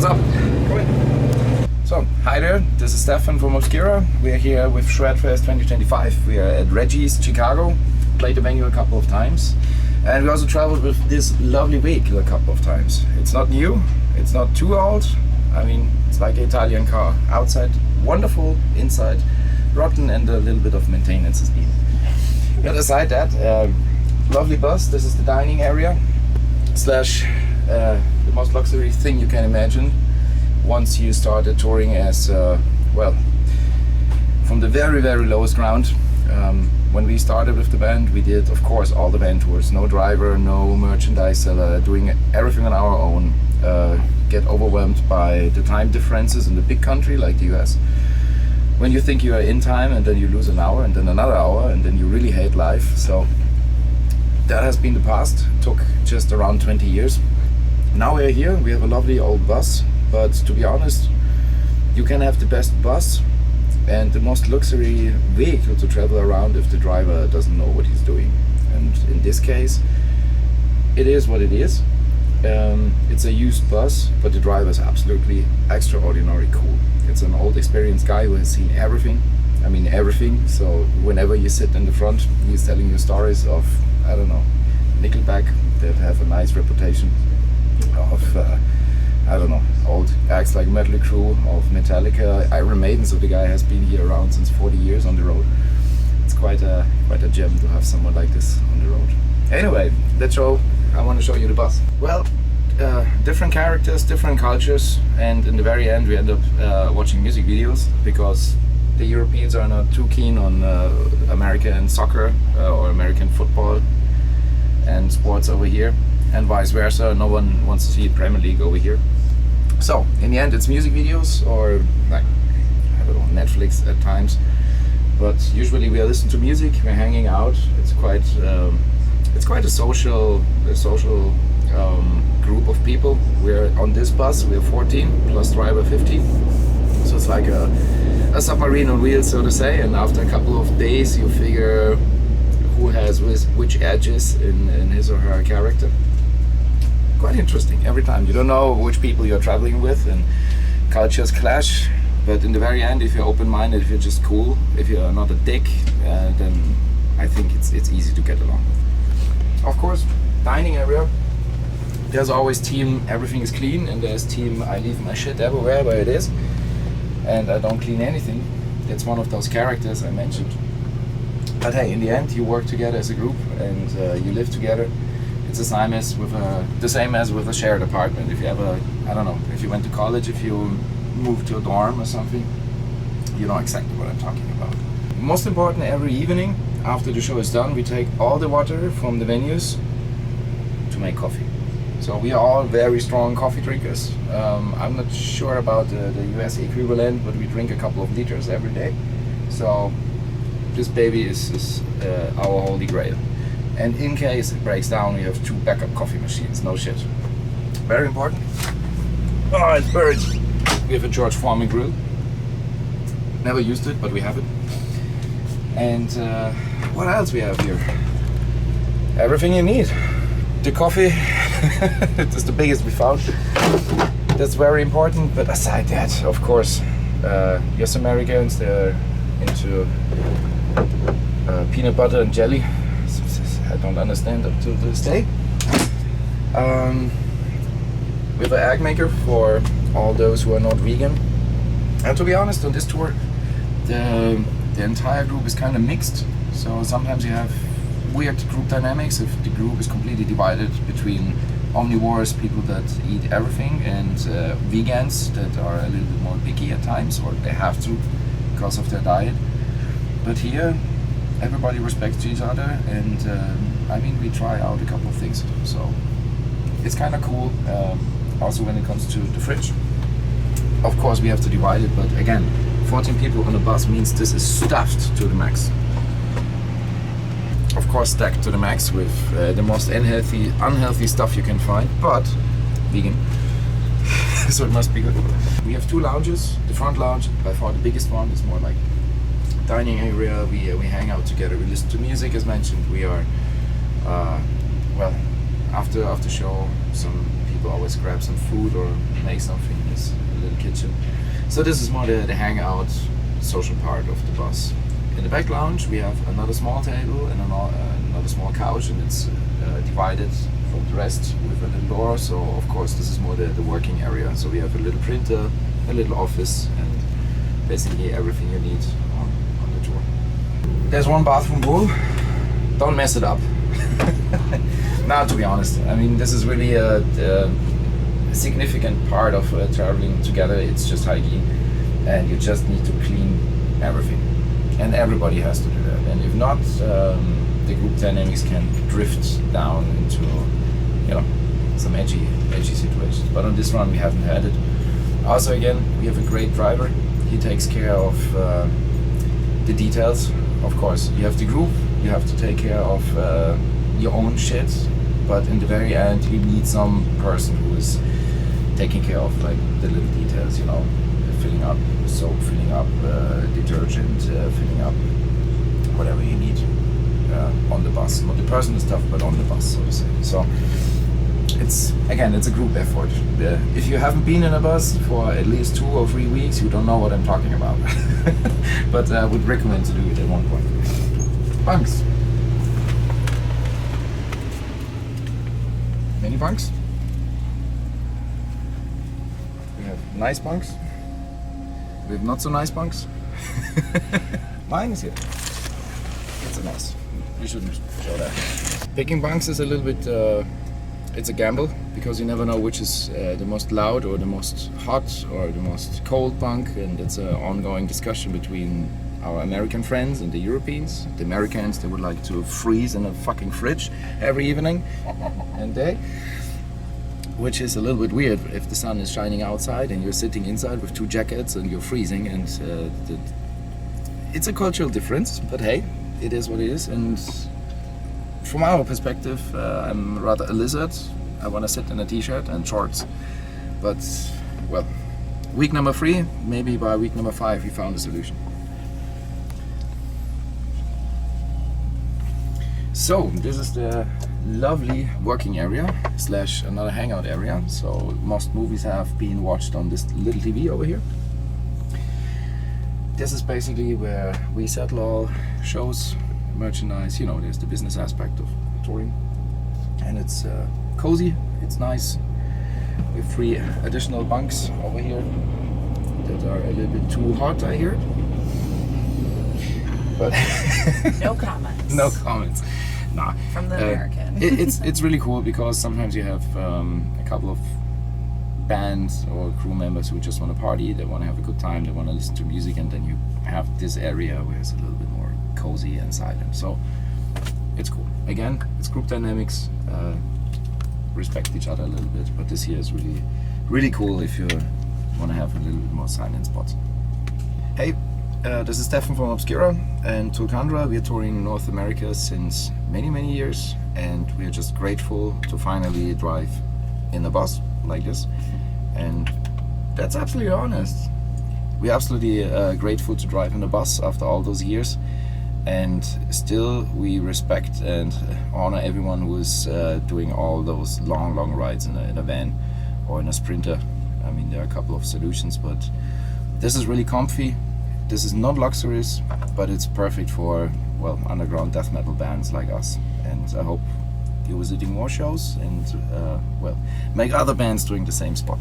What's up? Come in. So, hi there, this is Stefan from Obscura. We are here with Shredfest 2025. We are at Reggies, Chicago. Played the venue a couple of times. And we also traveled with this lovely vehicle a couple of times. It's not new, it's not too old. I mean, it's like an Italian car. Outside, wonderful. Inside, rotten, and a little bit of maintenance is needed. But aside that, lovely bus. This is the dining area slash the most luxury thing you can imagine once you started touring as well, from the very lowest ground. When we started with the band, we did of course all the band tours, no driver, no merchandise seller, doing everything on our own. Get overwhelmed by the time differences in the big country like the US. When you think you are in time and then you lose an hour and then another hour and then you really hate life. So that has been the past. It took just around 20 years. Now we're here, we have a lovely old bus, but to be honest, you can have the best bus and the most luxury vehicle to travel around if the driver doesn't know what he's doing. And in this case, it is what it is. It's a used bus, but the driver is absolutely extraordinary cool. It's an old experienced guy who has seen everything. I mean everything. So whenever you sit in the front, he's telling you stories of, I don't know, Nickelback that have a nice reputation, of I don't know, old acts like Mötley Crüe, of Metallica, Iron Maiden. So the guy has been here around since 40 years on the road. It's quite a gem to have someone like this on the road. Anyway, I want to show you the bus. Well, different characters, different cultures, and in the very end we end up watching music videos because the Europeans are not too keen on American soccer or American football and sports over here, and vice versa. No one wants to see Premier League over here. So in the end it's music videos or like, I don't know, Netflix at times, but usually we are listening to music, we're hanging out. It's quite a social group of people. We're on this bus, we're 14 plus driver 15, so it's like a submarine on wheels, so to say. And after a couple of days you figure who has which edges in his or her character. Quite interesting every time. You don't know which people you're traveling with and cultures clash, but in the very end, if you're open-minded, if you're just cool, if you're not a dick, then I think it's easy to get along with. Of course, dining area, there's always team everything is clean, and there's team I leave my shit everywhere where it is and I don't clean anything. That's one of those characters I mentioned. But hey, in the end you work together as a group and you live together. It's the same as with a shared apartment. If you have I don't know, if you went to college, if you moved to a dorm or something, you know exactly what I'm talking about. Most important, every evening after the show is done, we take all the water from the venues to make coffee. So we are all very strong coffee drinkers. I'm not sure about the US equivalent, but we drink a couple of liters every day. So this baby is our holy grail. And in case it breaks down, we have 2 backup coffee machines, no shit. Very important. Oh, it's buried. We have a George Foreman grill. Never used it, but we have it. And what else we have here? Everything you need. The coffee, it's the biggest we found. That's very important, but aside that, of course, yes, Americans, they're into peanut butter and jelly. I don't understand up to this day. We have an egg maker for all those who are not vegan. And to be honest, on this tour, the entire group is kind of mixed. So sometimes you have weird group dynamics if the group is completely divided between omnivores, people that eat everything, and vegans that are a little bit more picky at times, or they have to because of their diet. But here everybody respects each other, and I mean, we try out a couple of things, so it's kind of cool. Also when it comes to the fridge, of course we have to divide it, but again, 14 people on a bus means this is stuffed to the max. Of course stacked to the max with the most unhealthy stuff you can find, but vegan. So it must be good. We have 2 lounges. The front lounge, by far the biggest one, is more like dining area. We hang out together, we listen to music as mentioned. We are well, after show, some people people always grab some food or make something in this little kitchen. So this is more the hangout, social part of the bus. In the back lounge we have another small table and another small couch, and it's divided from the rest with a little door. So of course this is more the working area. So we have a little printer, a little office, and basically everything you need on the tour. There's one bathroom rule: don't mess it up. Now, to be honest, I mean, this is really a significant part of traveling together. It's just hygiene, and you just need to clean everything, and everybody has to do that. And if not, the group dynamics can drift down into, you know, some edgy situations. But on this run, we haven't had it. Also, again, we have a great driver. He takes care of the details. Of course, you have the group, you have to take care of your own shit, but in the very end you need some person who is taking care of like the little details, you know, filling up soap, filling up detergent, filling up whatever you need on the bus. Not the person is tough, but on the bus, so to say. So it's a group effort. If you haven't been in a bus for at least 2 or 3 weeks, you don't know what I'm talking about. But I would recommend to do it at one point. Bunks. Many bunks. We have nice bunks. We have not so nice bunks. Mine is here. It's a mess. We shouldn't show that. Picking bunks is a little bit it's a gamble, because you never know which is the most loud or the most hot or the most cold bunk, and it's an ongoing discussion between our American friends and the Europeans. The Americans, they would like to freeze in a fucking fridge every evening and day, which is a little bit weird if the sun is shining outside and you're sitting inside with 2 jackets and you're freezing, and it's a cultural difference, but hey, it is what it is. And from our perspective, I'm rather a lizard. I want to sit in a t-shirt and shorts. But, well, week number 3, maybe by week number 5 we found a solution. So, this is the lovely working area / another hangout area. So, most movies have been watched on this little TV over here. This is basically where we settle all shows, merchandise, you know, there's the business aspect of touring, and it's cozy, it's nice. We have 3 additional bunks over here that are a little bit too hot, I hear. But no comments. No comments. Nah. From the American. It's really cool, because sometimes you have a couple of bands or crew members who just want to party, they want to have a good time, they want to listen to music, and then you have this area where it's a little bit more cozy and silent. So it's cool. Again, it's group dynamics, respect each other a little bit, but this here is really cool if you want to have a little bit more silent spots. Hey, this is Stefan from Obscura and Tulcandra. We are touring North America since many years, and we are just grateful to finally drive in a bus like this, and that's absolutely honest. We're absolutely grateful to drive in a bus after all those years, and still we respect and honor everyone who is doing all those long rides in a van or in a Sprinter. I mean, there are a couple of solutions, but this is really comfy. This is not luxurious, but it's perfect for, well, underground death metal bands like us. And I hope you're visiting more shows and, well, make other bands doing the same spot.